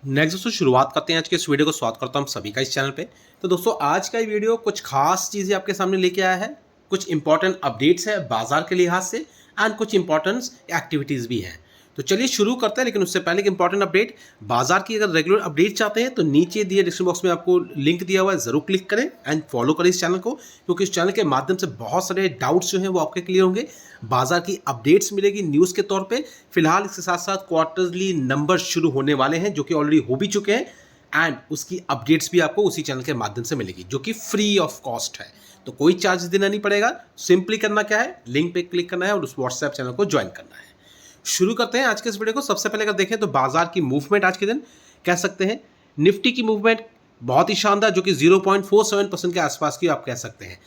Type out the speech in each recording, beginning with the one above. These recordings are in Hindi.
नेक्स्ट दोस्तों शुरुआत करते हैं आज के इस वीडियो को। स्वागत करता हूं सभी का इस चैनल पे। तो दोस्तों आज का ये वीडियो कुछ खास चीज़ें आपके सामने लेके आया है। कुछ इंपॉर्टेंट अपडेट्स है बाजार के लिहाज से एंड कुछ इंपॉर्टेंट एक्टिविटीज़ भी हैं। तो चलिए शुरू करते हैं, लेकिन उससे पहले एक इंपॉर्टेंट अपडेट, बाजार की अगर रेगुलर अपडेट चाहते हैं तो नीचे दिए डिस्क्रिप्शन बॉक्स में आपको लिंक दिया हुआ है, जरूर क्लिक करें एंड फॉलो करें इस चैनल को, क्योंकि इस चैनल के माध्यम से बहुत सारे डाउट्स जो हैं वो आपके क्लियर होंगे। बाजार की अपडेट्स मिलेगी न्यूज़ के तौर पे। फिलहाल इसके साथ साथ क्वार्टरली नंबर शुरू होने वाले हैं जो कि ऑलरेडी हो भी चुके हैं एंड उसकी अपडेट्स भी आपको उसी चैनल के माध्यम से मिलेगी जो कि फ्री ऑफ कॉस्ट है। तो कोई चार्ज देना नहीं पड़ेगा। सिंपली करना क्या है, लिंक पे क्लिक करना है और उस व्हाट्सएप चैनल को ज्वाइन करना है। शुरू करते हैं आज के इस वीडियो को। सबसे पहले अगर देखें तो बाजार की मूवमेंट आज के दिन कह सकते हैं, निफ्टी की मूवमेंट बहुत ही शानदार जो कि 0.47% के आसपास की आप कह सकते हैं,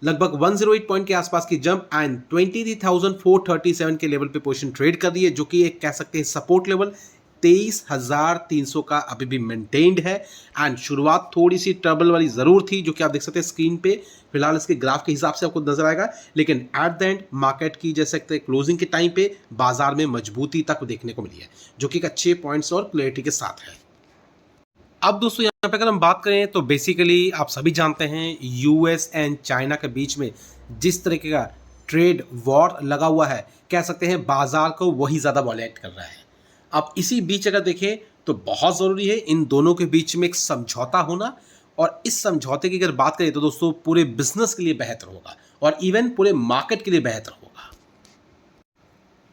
लगभग 108 पॉइंट के आसपास की जंप एंड 23,437 के लेवल पे पोजीशन ट्रेड कर रही है, जो कि एक कह सकते हैं सपोर्ट लेवल 23,300 का अभी भी मेंटेन्ड है। एंड शुरुआत थोड़ी सी ट्रबल वाली जरूर थी जो कि आप देख सकते हैं स्क्रीन पे। फिलहाल इसके ग्राफ के हिसाब से आपको नजर आएगा, लेकिन एट द एंड मार्केट की जैसे सकते हैं क्लोजिंग के टाइम पे बाजार में मजबूती तक देखने को मिली है, जो कि एक अच्छे पॉइंट्स और क्लैरिटी के साथ है। अब दोस्तों यहाँ पे अगर हम बात करें तो बेसिकली आप सभी जानते हैं यूएस एंड चाइना के बीच में जिस तरीके का ट्रेड वॉर लगा हुआ है, कह सकते हैं बाजार को वही ज़्यादा वॉलेट कर रहा है। अब इसी बीच अगर देखें तो बहुत ज़रूरी है इन दोनों के बीच में एक समझौता होना, और इस समझौते की अगर बात करें तो दोस्तों पूरे बिजनेस के लिए बेहतर होगा और इवन पूरे मार्केट के लिए बेहतर होगा।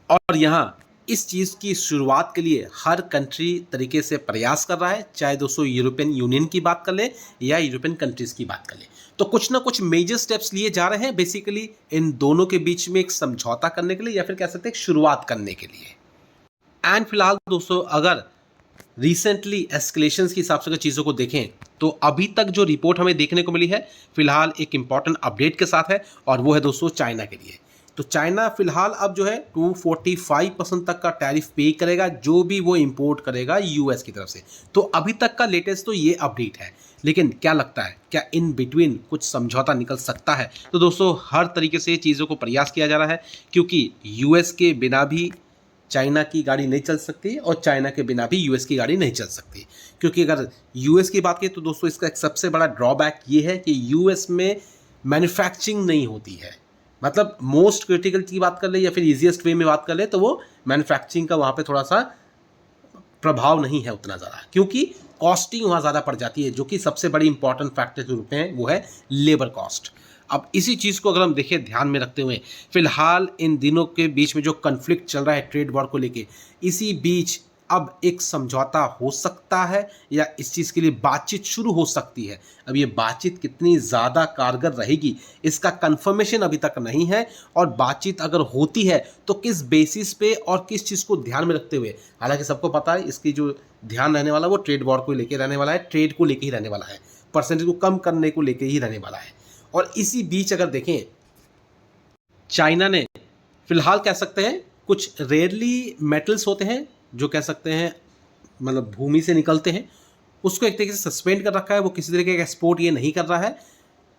और यहाँ इस चीज़ की शुरुआत के लिए हर कंट्री तरीके से प्रयास कर रहा है, चाहे दोस्तों यूरोपियन यूनियन की बात कर ले या यूरोपियन कंट्रीज़ की बात कर ले, तो कुछ ना कुछ मेजर स्टेप्स लिए जा रहे हैं बेसिकली इन दोनों के बीच में एक समझौता करने के लिए, या फिर कह सकते हैं शुरुआत करने के लिए। एंड फिलहाल दोस्तों अगर रिसेंटली एस्केलेशंस के हिसाब से अगर चीज़ों को देखें तो अभी तक जो रिपोर्ट हमें देखने को मिली है फिलहाल एक इंपॉर्टेंट अपडेट के साथ है, और वो है दोस्तों चाइना के लिए। तो चाइना फिलहाल अब जो है 245% तक का टैरिफ पे करेगा जो भी वो इंपोर्ट करेगा यूएस की तरफ से। तो अभी तक का लेटेस्ट तो ये अपडेट है, लेकिन क्या लगता है क्या इन बिटवीन कुछ समझौता निकल सकता है? तो दोस्तों हर तरीके से चीज़ों को प्रयास किया जा रहा है, क्योंकि यूएस के बिना भी चाइना की गाड़ी नहीं चल सकती और चाइना के बिना भी यूएस की गाड़ी नहीं चल सकती। क्योंकि अगर यूएस की बात करें तो दोस्तों इसका एक सबसे बड़ा ड्रॉबैक ये है कि यूएस में मैन्युफैक्चरिंग नहीं होती है। मतलब मोस्ट क्रिटिकल की बात कर ले या फिर ईजीएस्ट वे में बात कर ले तो वो मैन्युफैक्चरिंग का वहाँ पे थोड़ा सा प्रभाव नहीं है उतना ज़्यादा, क्योंकि कॉस्टिंग वहाँ ज़्यादा पड़ जाती है, जो कि सबसे बड़ी इंपॉर्टेंट फैक्टर के रूप में वो है लेबर कॉस्ट। अब इसी चीज़ को अगर हम देखें ध्यान में रखते हुए, फिलहाल इन दिनों के बीच में जो कन्फ्लिक्ट चल रहा है ट्रेड वॉर को लेके, इसी बीच अब एक समझौता हो सकता है या इस चीज़ के लिए बातचीत शुरू हो सकती है। अब ये बातचीत कितनी ज़्यादा कारगर रहेगी इसका कंफर्मेशन अभी तक नहीं है, और बातचीत अगर होती है तो किस बेसिस पे और किस चीज़ को ध्यान में रखते हुए। हालांकि सबको पता है इसकी जो ध्यान रहने वाला वो ट्रेड वॉर को लेकर रहने वाला है, ट्रेड को लेकर ही रहने वाला है, परसेंटेज को कम करने को लेकर ही रहने वाला है। और इसी बीच अगर देखें चाइना ने फिलहाल कह सकते हैं कुछ रेयरली मेटल्स होते हैं जो कह सकते हैं मतलब भूमि से निकलते हैं, उसको एक तरीके से सस्पेंड कर रखा है। वो किसी तरीके का एक्सपोर्ट ये नहीं कर रहा है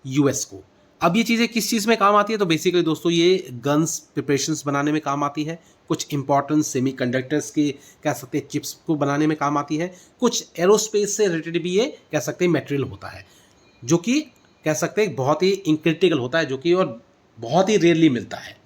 यूएस को। अब ये चीज़ें किस चीज़ में काम आती है? तो बेसिकली दोस्तों ये गन्स प्रिपरेशंस बनाने में काम आती है, कुछ इंपॉर्टेंट सेमीकंडक्टर्स के कह सकते हैं चिप्स को बनाने में काम आती है, कुछ एरोस्पेस से रिलेटेड भी ये कह सकते हैं मटेरियल होता है, जो कि कह सकते हैं बहुत ही इनक्रिटिकल होता है, जो कि और बहुत ही रेयरली मिलता है।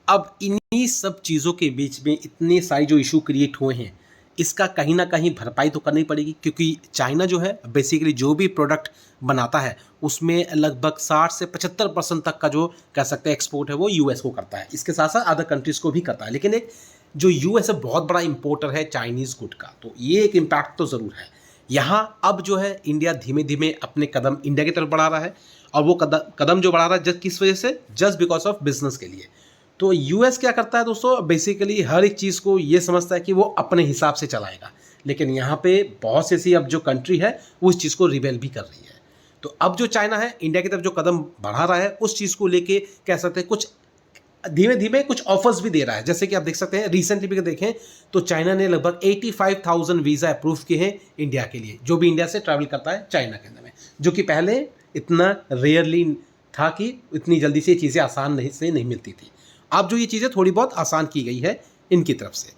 अब इन्हीं सब चीज़ों के बीच में इतने सारे जो इशू क्रिएट हुए हैं, इसका कहीं ना कहीं भरपाई तो करनी पड़ेगी, क्योंकि चाइना जो है बेसिकली जो भी प्रोडक्ट बनाता है उसमें लगभग 60 से 75% तक का जो कह सकते हैं एक्सपोर्ट है वो यूएस को करता है। इसके साथ साथ अदर कंट्रीज़ को भी करता है, लेकिन एक जो यूएस है बहुत बड़ा इंपोर्टर है चाइनीज़ गुड का, तो ये एक इम्पैक्ट तो ज़रूर है। यहाँ अब जो है इंडिया धीमे धीमे अपने कदम इंडिया की तरफ बढ़ा रहा है, और वो कदम जो बढ़ा रहा है जस्ट किस वजह से, जस्ट बिकॉज ऑफ बिजनेस के लिए। तो यूएस क्या करता है दोस्तों, बेसिकली हर एक चीज़ को ये समझता है कि वो अपने हिसाब से चलाएगा, लेकिन यहाँ पे बहुत सी ऐसी अब जो कंट्री है वो इस चीज़ को रिबेल भी कर रही है। तो अब जो चाइना है इंडिया की तरफ जो कदम बढ़ा रहा है उस चीज़ को लेके कह सकते हैं कुछ धीमे धीमे कुछ ऑफर्स भी दे रहा है। जैसे कि आप देख सकते हैं रिसेंटली भी देखें तो चाइना ने लगभग 85,000 वीज़ा अप्रूव किए हैं इंडिया के लिए, जो भी इंडिया से ट्रैवल करता है चाइना के अंदर में, जो कि पहले इतना रेयरली था कि इतनी जल्दी से चीज़ें आसान नहीं मिलती थी। अब जो ये चीज़ें थोड़ी बहुत आसान की गई है इनकी तरफ से।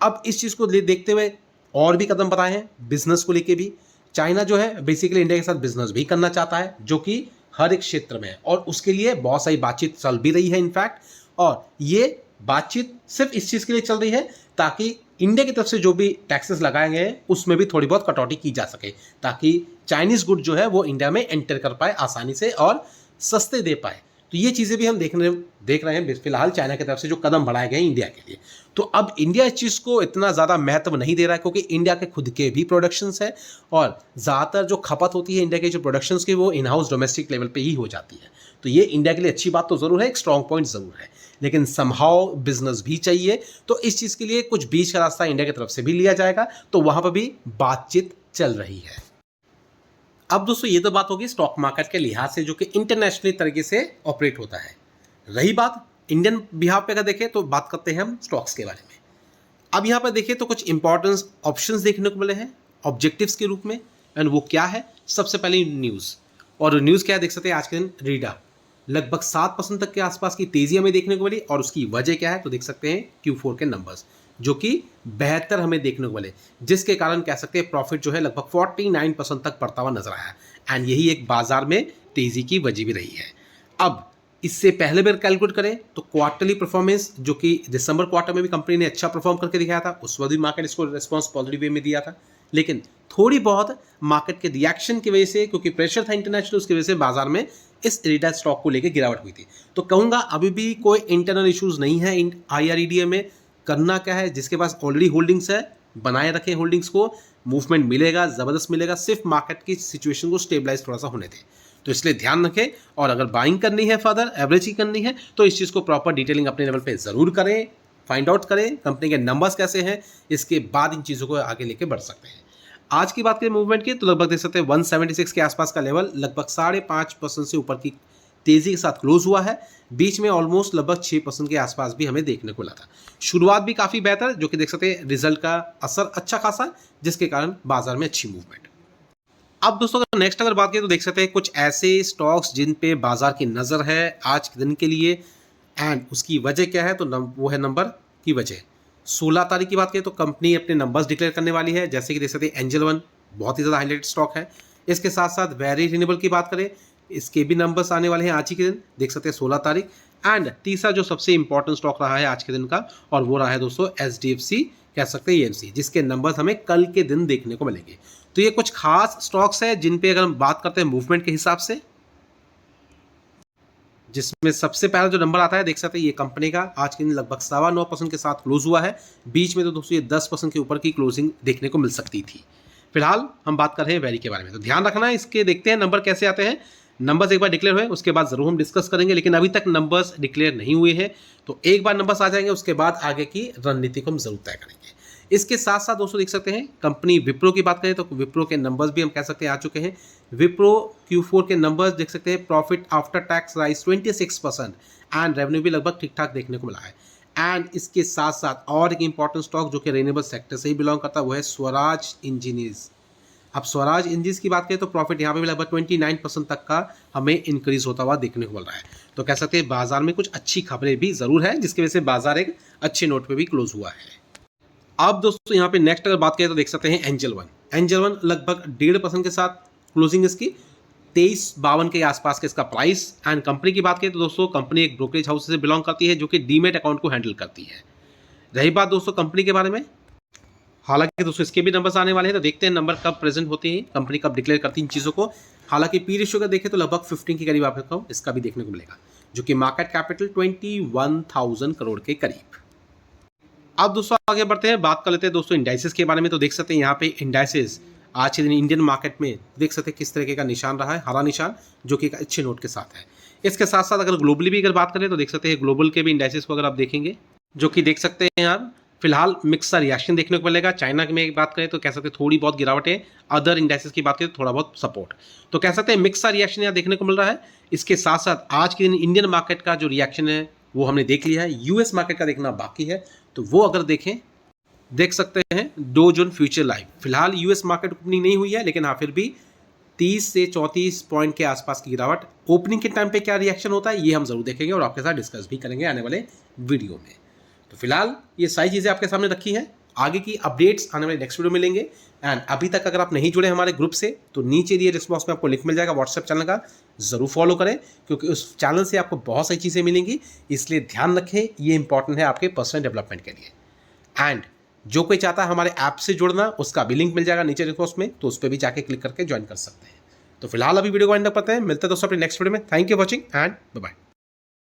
अब इस चीज़ को देखते हुए और भी कदम बढ़ाए हैं बिजनेस को लेके भी। चाइना जो है बेसिकली इंडिया के साथ बिजनेस भी करना चाहता है, जो कि हर एक क्षेत्र में है, और उसके लिए बहुत सारी बातचीत चल भी रही है इनफैक्ट। और ये बातचीत सिर्फ इस चीज़ के लिए चल रही है ताकि इंडिया की तरफ से जो भी टैक्सेस लगाए गए हैं उसमें भी थोड़ी बहुत कटौती की जा सके, ताकि चाइनीज गुड जो है वो इंडिया में एंटर कर पाए आसानी से और सस्ते दे पाए। तो ये चीज़ें भी हम देख रहे हैं फिलहाल चाइना की तरफ से जो कदम बढ़ाए गए हैं इंडिया के लिए। तो अब इंडिया इस चीज़ को इतना ज़्यादा महत्व नहीं दे रहा है, क्योंकि इंडिया के खुद के भी प्रोडक्शंस है और ज़्यादातर जो खपत होती है इंडिया के जो प्रोडक्शंस की वो इन हाउस डोमेस्टिक लेवल पे ही हो जाती है। तो ये इंडिया के लिए अच्छी बात तो ज़रूर है, एक स्ट्रॉन्ग पॉइंट ज़रूर है, लेकिन समहाउ बिजनेस भी चाहिए। तो इस चीज़ के लिए कुछ बीच का रास्ता इंडिया की तरफ से भी लिया जाएगा, तो वहाँ पर भी बातचीत चल रही है। अब दोस्तों ये तो बात होगी स्टॉक मार्केट के लिहाज से, जो कि इंटरनेशनली तरीके से ऑपरेट होता है। रही बात इंडियन बिहार पे अगर देखें तो बात करते हैं हम स्टॉक्स के बारे में। अब यहाँ पर देखिए तो कुछ इंपॉर्टेंट ऑप्शंस देखने को मिले हैं ऑब्जेक्टिव्स के रूप में, एंड वो क्या है। सबसे पहले न्यूज़, और न्यूज़ क्या है देख सकते हैं आज के दिन रीडा लगभग 7% तक के आसपास की तेजी हमें देखने को मिली, और उसकी वजह क्या है तो देख सकते हैं Q4 के नंबर्स जो कि बेहतर हमें देखने को मिले, जिसके कारण कह सकते हैं प्रॉफिट जो है लगभग 49% तक बढ़ता हुआ नजर आया, एंड यही एक बाजार में तेजी की वजह भी रही है। अब इससे पहले बार कैलकुलेट करें तो क्वार्टरली परफॉर्मेंस, जो कि दिसंबर क्वार्टर में भी कंपनी ने अच्छा परफॉर्म करके दिखाया था, उस वक्त भी मार्केट इसको रिस्पॉन्स पॉजिटिव वे में दिया था, लेकिन थोड़ी बहुत मार्केट के रिएक्शन की वजह से, क्योंकि प्रेशर था इंटरनेशनल, उसकी वजह से बाजार में इस रीडा स्टॉक को लेकर गिरावट हुई थी। तो कहूँगा अभी भी कोई इंटरनल इश्यूज नहीं है IREDA में। करना क्या है, जिसके पास ऑलरेडी होल्डिंग्स है बनाए रखें होल्डिंग्स को, मूवमेंट मिलेगा ज़बरदस्त मिलेगा, सिर्फ मार्केट की सिचुएशन को स्टेबलाइज थोड़ा सा होने दें। तो इसलिए ध्यान रखें, और अगर बाइंग करनी है फर्दर एवरेज ही करनी है तो इस चीज़ को प्रॉपर डिटेलिंग अपने लेवल पे ज़रूर करें, फाइंड आउट करें कंपनी के नंबर्स कैसे हैं, इसके बाद इन चीज़ों को आगे लेके बढ़ सकते हैं। आज की बात करें मूवमेंट की तो लगभग देख सकते हैं 176 के आसपास का लेवल लगभग 5.5% से ऊपर की तेजी के साथ क्लोज हुआ है। बीच में ऑलमोस्ट लगभग 6% के आसपास भी हमें देखने को मिला था। शुरुआत भी काफ़ी बेहतर, जो कि देख सकते हैं रिजल्ट का असर अच्छा खासा, जिसके कारण बाजार में अच्छी मूवमेंट। अब दोस्तों अगर नेक्स्ट अगर बात करें तो देख सकते हैं कुछ ऐसे स्टॉक्स जिन पे बाजार की नज़र है आज के दिन के लिए, एंड उसकी वजह क्या है तो वो है नंबर की वजह। 16 तारीख की बात करें तो कंपनी अपने नंबर्स डिक्लेयर करने वाली है, जैसे कि देख सकते हैं एंजल वन बहुत ही ज़्यादा हाईलाइटेड स्टॉक है। इसके साथ साथ वेरी रिन्यूएबल की बात करें, इसके भी नंबर्स आने वाले हैं आज ही के दिन, देख सकते हैं 16 तारीख। एंड तीसरा जो सबसे इंपॉर्टेंट स्टॉक रहा है आज के दिन का, और वो रहा है दोस्तों HDFC, कह सकते हैं EMC, जिसके नंबर्स हमें कल के दिन देखने को मिलेंगे। तो ये कुछ खास स्टॉक्स है जिन पे अगर हम बात करते हैं मूवमेंट के हिसाब से, जिसमें सबसे पहला जो नंबर आता है देख सकते हैं ये कंपनी का आज के दिन लगभग 9.25% के साथ क्लोज हुआ है। बीच में तो दोस्तों ये 10% के ऊपर की क्लोजिंग देखने को मिल सकती थी। फिलहाल हम बात कर रहे हैं वेरी के बारे में, तो ध्यान रखना है इसके, देखते हैं नंबर कैसे आते हैं। नंबर्स एक बार डिक्लेयर हुए उसके बाद जरूर हम डिस्कस करेंगे, लेकिन अभी तक नंबर्स डिक्लेयर नहीं हुए हैं, तो एक बार नंबर्स आ जाएंगे उसके बाद आगे की रणनीति को हम जरूर तय करेंगे। इसके साथ साथ दोस्तों देख सकते हैं कंपनी विप्रो की बात करें तो विप्रो के नंबर्स भी हम कह सकते हैं आ चुके हैं। विप्रो Q4 के नंबर्स देख सकते हैं, profit after tax rise 26% and revenue भी लगभग ठीक ठाक देखने को मिला है। एंड इसके साथ साथ और एक इंपॉर्टेंट स्टॉक जो कि रिन्यूएबल सेक्टर से ही बिलोंग करता है वो है स्वराज इंजीनियर्स। अब स्वराज इंजीनियर्स की बात करें तो प्रॉफिट यहाँ पे भी लगभग 29% तक का हमें इंक्रीज होता हुआ देखने को मिल रहा है। तो कह सकते हैं बाजार में कुछ अच्छी खबरें भी जरूर है, जिसकी वजह से बाजार एक अच्छे नोट पे भी क्लोज हुआ है। अब दोस्तों यहाँ पे नेक्स्ट अगर बात करें तो देख सकते हैं एंजल वन लगभग 1.5% के साथ क्लोजिंग इसकी 23.52 के आसपास के इसका प्राइस। एंड कंपनी की बात करें तो दोस्तों कंपनी एक ब्रोकरेज हाउस से बिलोंग करती है जो कि डीमेट अकाउंट को हैंडल करती है। रही बात दोस्तों कंपनी के बारे में, हालांकि दोस्तों इसके भी नंबर्स आने वाले हैं, तो देखते हैं नंबर कब प्रेजेंट होते हैं, कंपनी कब डिक्लेयर करती है इन चीज़ों को। हालांकि पी रेशियो का देखें तो लगभग 15 के करीब आपको इसका भी देखने को मिलेगा, जो कि मार्केट कैपिटल 21,000 करोड़ के करीब। अब दोस्तों आगे बढ़ते हैं, बात कर लेते हैं दोस्तों इंडाइसेस के बारे में। तो देख सकते हैं यहाँ पे इंडाइसेस आज के दिन इंडियन मार्केट में देख सकते हैं किस तरीके का निशान रहा है, हरा निशान, जो कि एक अच्छे नोट के साथ है। इसके साथ साथ अगर ग्लोबली भी अगर बात करें तो देख सकते हैं ग्लोबल के भी इंडाइसेस को अगर आप देखेंगे, जो कि देख सकते हैं यार फिलहाल मिक्स सा रिएक्शन देखने को मिलेगा। चाइना की में बात करें तो कह सकते हैं थोड़ी बहुत गिरावट है, अदर इंडाइसेस की बात करें तो थोड़ा बहुत सपोर्ट, तो कह सकते हैं मिक्स सा रिएक्शन यहाँ देखने को मिल रहा है। इसके साथ साथ आज के दिन इंडियन मार्केट का जो रिएक्शन है वो हमने देख लिया है, यूएस मार्केट का देखना बाकी है, तो वो अगर देखें देख सकते हैं डो जोन फ्यूचर लाइव, फिलहाल यूएस मार्केट ओपनिंग नहीं हुई है, लेकिन हाँ फिर भी 30 से 34 पॉइंट के आसपास की गिरावट। ओपनिंग के टाइम पे क्या रिएक्शन होता है ये हम जरूर देखेंगे और आपके साथ डिस्कस भी करेंगे आने वाले वीडियो में। तो फिलहाल ये सारी चीज़ें आपके सामने रखी हैं, आगे की अपडेट्स आने वाले नेक्स्ट वीडियो में लेंगे। एंड अभी तक अगर आप नहीं जुड़े हमारे ग्रुप से तो नीचे दिए डिस्क्रिप्शन बॉक्स में आपको लिंक मिल जाएगा व्हाट्सएप चैनल का, ज़रूर फॉलो करें क्योंकि उस चैनल से आपको बहुत सारी चीज़ें मिलेंगी। इसलिए ध्यान रखें, ये इंपॉर्टेंट है आपके पर्सनल डेवलपमेंट के लिए। एंड जो कोई चाहता है हमारे ऐप से जुड़ना, उसका भी लिंक मिल जाएगा नीचे डिस्क्रिप्शन बॉक्स में, तो उस पर भी जाके क्लिक करके ज्वाइन कर सकते हैं। तो फिलहाल अभी वीडियो को एंड तक करते हैं, मिलते हैं दोस्तों अपने नेक्स्ट वीडियो में। Thank you watching and bye bye.